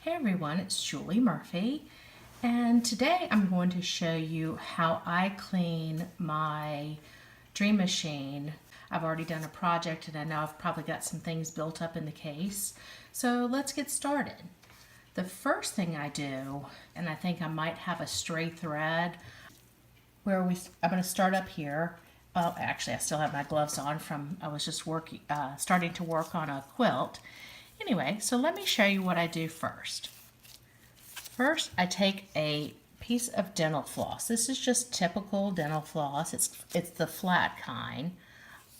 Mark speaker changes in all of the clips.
Speaker 1: Hey everyone, it's Julie Murphy, and today I'm going to show you how I clean my Dream Machine. I've already done a project and I know I've probably got some things built up in the case, so let's get started. The first thing I do, and I think I might have a stray thread, I'm going to start up here. Actually, I still have my gloves on from I was just starting to work on a quilt. Anyway, so let me show you what I do first. First, I take a piece of dental floss. This is just typical dental floss. It's the flat kind.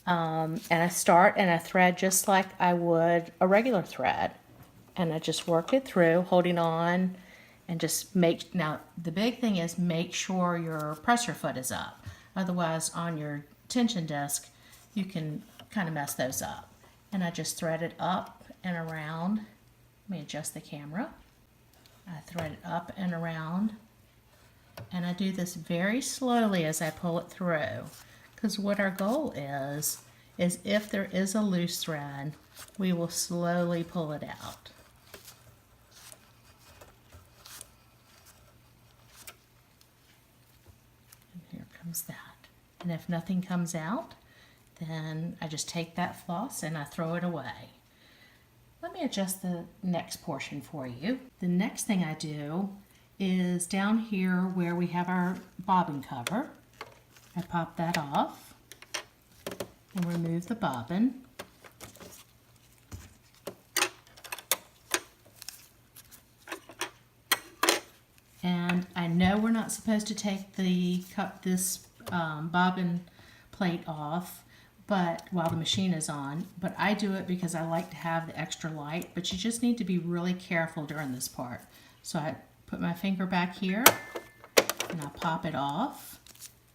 Speaker 1: And I start and I thread just like I would a regular thread. And I just work it through, holding on, and just now the big thing is make sure your presser foot is up. Otherwise, on your tension disc, you can kind of mess those up. And I just thread it up and around. Let me adjust the camera. I thread it up and around, and I do this very slowly as I pull it through, because what our goal is if there is a loose thread, we will slowly pull it out. And here comes that. And if nothing comes out, then I just take that floss and I throw it away. Let me adjust the next portion for you. The next thing I do is down here where we have our bobbin cover. I pop that off and remove the bobbin. And I know we're not supposed to take this bobbin plate off while the machine is on, but I do it because I like to have the extra light, but you just need to be really careful during this part. So I put my finger back here and I pop it off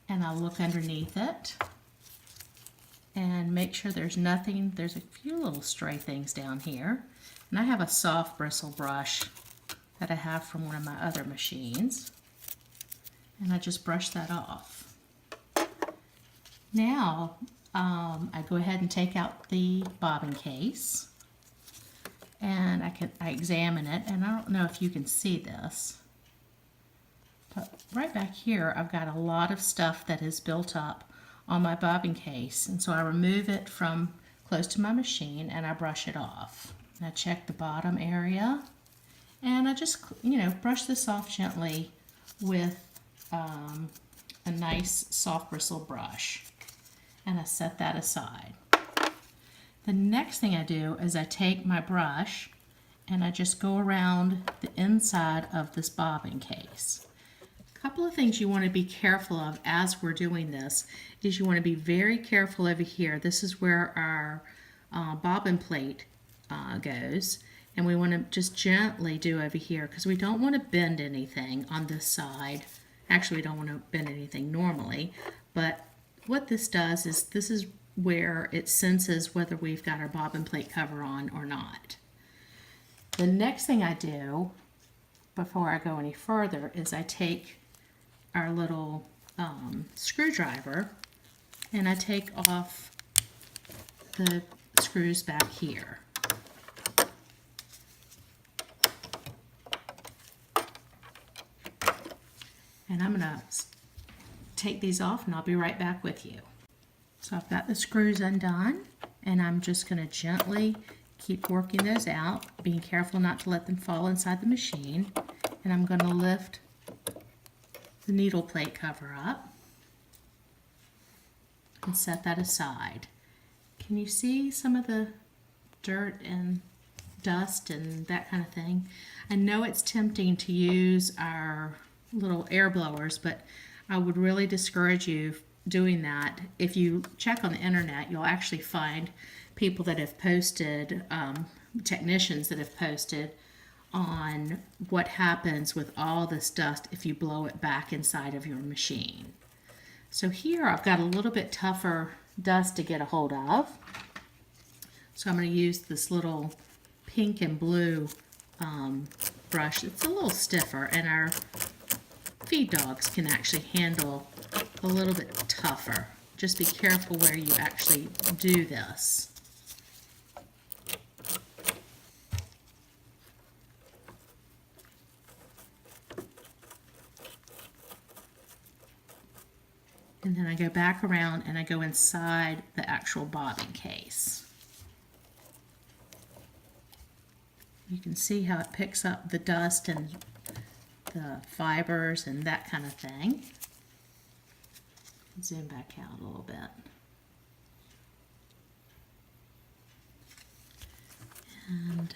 Speaker 1: and I look underneath it and make sure there's nothing. There's a few little stray things down here, and I have a soft bristle brush that I have from one of my other machines, and I just brush that off. Now I go ahead and take out the bobbin case, and I examine it, and I don't know if you can see this, but right back here I've got a lot of stuff that is built up on my bobbin case, and so I remove it from close to my machine and I brush it off. And I check the bottom area, and I just brush this off gently with a nice soft bristle brush. And I set that aside. The next thing I do is I take my brush and I just go around the inside of this bobbin case. A couple of things you want to be careful of as we're doing this is you want to be very careful over here. This is where our bobbin plate goes, and we want to just gently do over here because we don't want to bend anything on this side. Actually, we don't want to bend anything normally, but what this does is this is where it senses whether we've got our bobbin plate cover on or not. The next thing I do before I go any further is I take our little screwdriver and I take off the screws back here. And I'm going to take these off and I'll be right back with you. So I've got the screws undone, and I'm just going to gently keep working those out, being careful not to let them fall inside the machine. And I'm going to lift the needle plate cover up and set that aside. Can you see some of the dirt and dust and that kind of thing? I know it's tempting to use our little air blowers, but I would really discourage you doing that. If you check on the internet, you'll actually find people that have posted, technicians that have posted on what happens with all this dust if you blow it back inside of your machine. So here I've got a little bit tougher dust to get a hold of. So I'm going to use this little pink and blue brush. It's a little stiffer, and our feed dogs can actually handle a little bit tougher. Just be careful where you actually do this. And then I go back around and I go inside the actual bobbin case. You can see how it picks up the dust and the fibers and that kind of thing. Zoom back out a little bit. And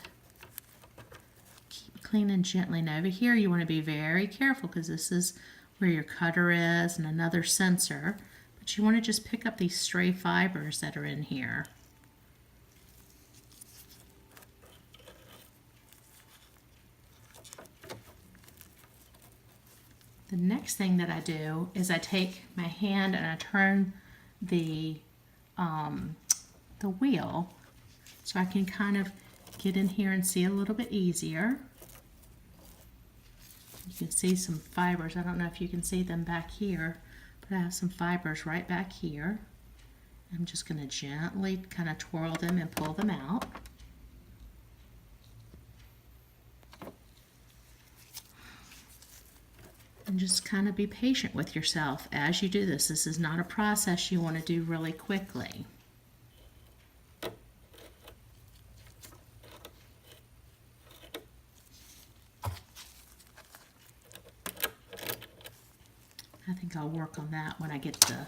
Speaker 1: keep cleaning gently. Now over here you want to be very careful because this is where your cutter is and another sensor, but you want to just pick up these stray fibers that are in here. The next thing that I do is I take my hand and I turn the wheel so I can kind of get in here and see a little bit easier. You can see some fibers. I don't know if you can see them back here, but I have some fibers right back here. I'm just going to gently kind of twirl them and pull them out. And just kind of be patient with yourself as you do this. This is not a process you want to do really quickly. I think I'll work on that when I get the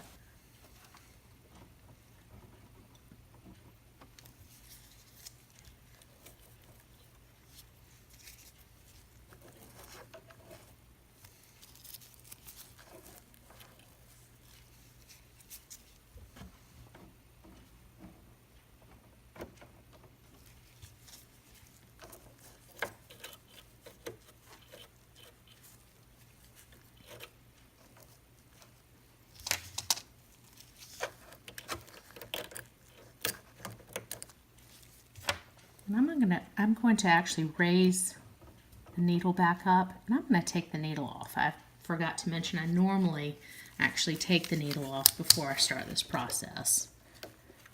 Speaker 1: and I'm going to actually raise the needle back up, and I'm going to take the needle off. I forgot to mention I normally actually take the needle off before I start this process.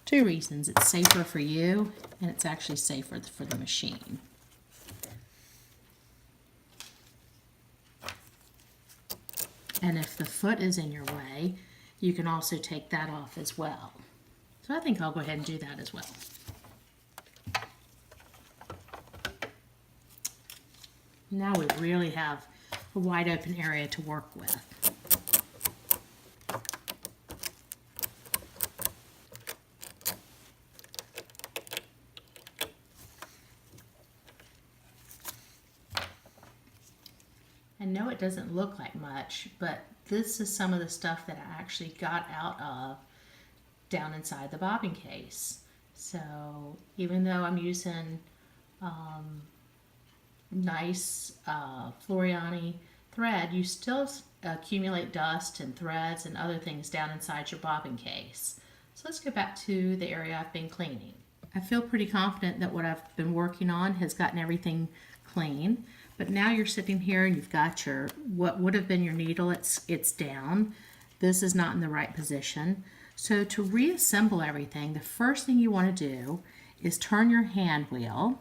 Speaker 1: Two reasons. It's safer for you, and it's actually safer for the machine. And if the foot is in your way, you can also take that off as well. So I think I'll go ahead and do that as well. Now we really have a wide open area to work with. I know it doesn't look like much, but this is some of the stuff that I actually got out of down inside the bobbin case. So even though I'm using nice Floriani thread, you still accumulate dust and threads and other things down inside your bobbin case. So let's go back to the area I've been cleaning. I feel pretty confident that what I've been working on has gotten everything clean, but now you're sitting here and you've got your, what would have been your needle, it's down. This is not in the right position. So to reassemble everything, the first thing you want to do is turn your hand wheel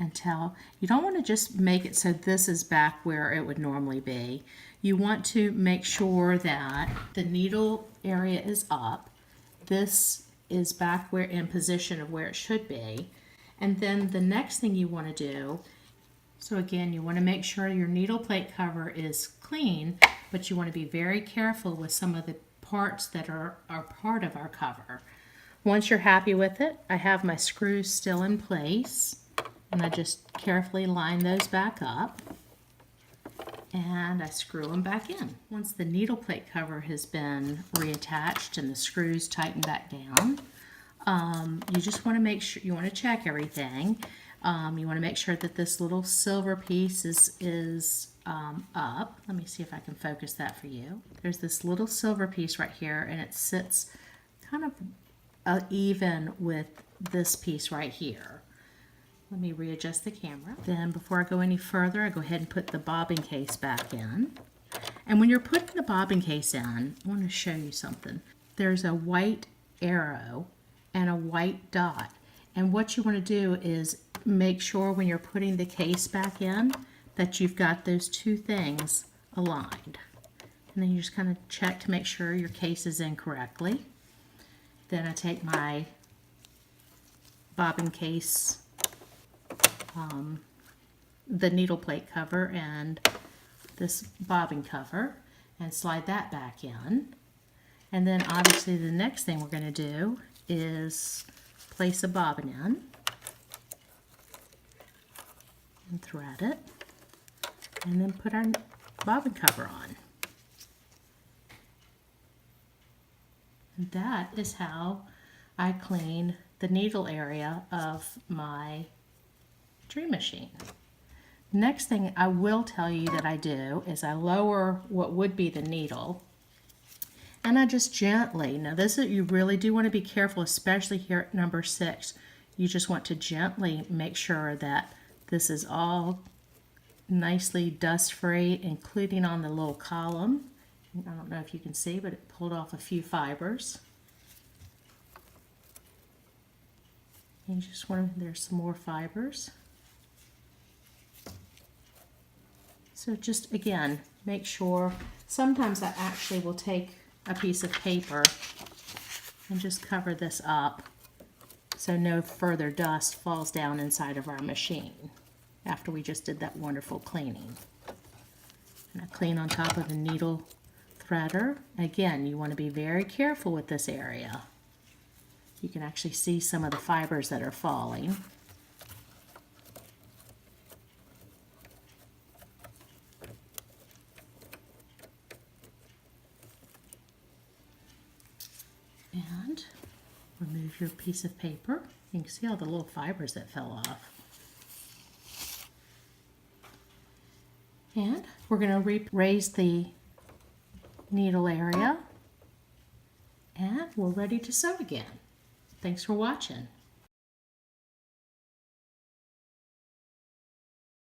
Speaker 1: until you don't want to just make it so this is back where it would normally be. You want to make sure that the needle area is up. This is back where in position of where it should be. And then the next thing you want to do, so again, you want to make sure your needle plate cover is clean, but you want to be very careful with some of the parts that are part of our cover. Once you're happy with it, I have my screws still in place. And I just carefully line those back up and I screw them back in. Once the needle plate cover has been reattached and the screws tightened back down, you just want to make sure, you want to check everything. You want to make sure that this little silver piece is up. Let me see if I can focus that for you. There's this little silver piece right here and it sits kind of even with this piece right here. Let me readjust the camera. Then before I go any further, I go ahead and put the bobbin case back in. And when you're putting the bobbin case in, I want to show you something. There's a white arrow and a white dot. And what you want to do is make sure when you're putting the case back in that you've got those two things aligned. And then you just kind of check to make sure your case is in correctly. Then I take my bobbin case, the needle plate cover and this bobbin cover, and slide that back in. And then obviously the next thing we're going to do is place a bobbin in and thread it, and then put our bobbin cover on. And that is how I clean the needle area of my dream machine. Next thing I will tell you that I do is I lower what would be the needle, and I just gently, now this is, you really do want to be careful, especially here at number 6. You just want to gently make sure that this is all nicely dust free, including on the little column. I don't know if you can see, but it pulled off a few fibers. And you just want to, there's some more fibers. So just again, make sure, sometimes I actually will take a piece of paper and just cover this up so no further dust falls down inside of our machine after we just did that wonderful cleaning. And I clean on top of the needle threader. Again, you want to be very careful with this area. You can actually see some of the fibers that are falling. And remove your piece of paper. You can see all the little fibers that fell off. And we're going to raise the needle area, and we're ready to sew again. Thanks for watching.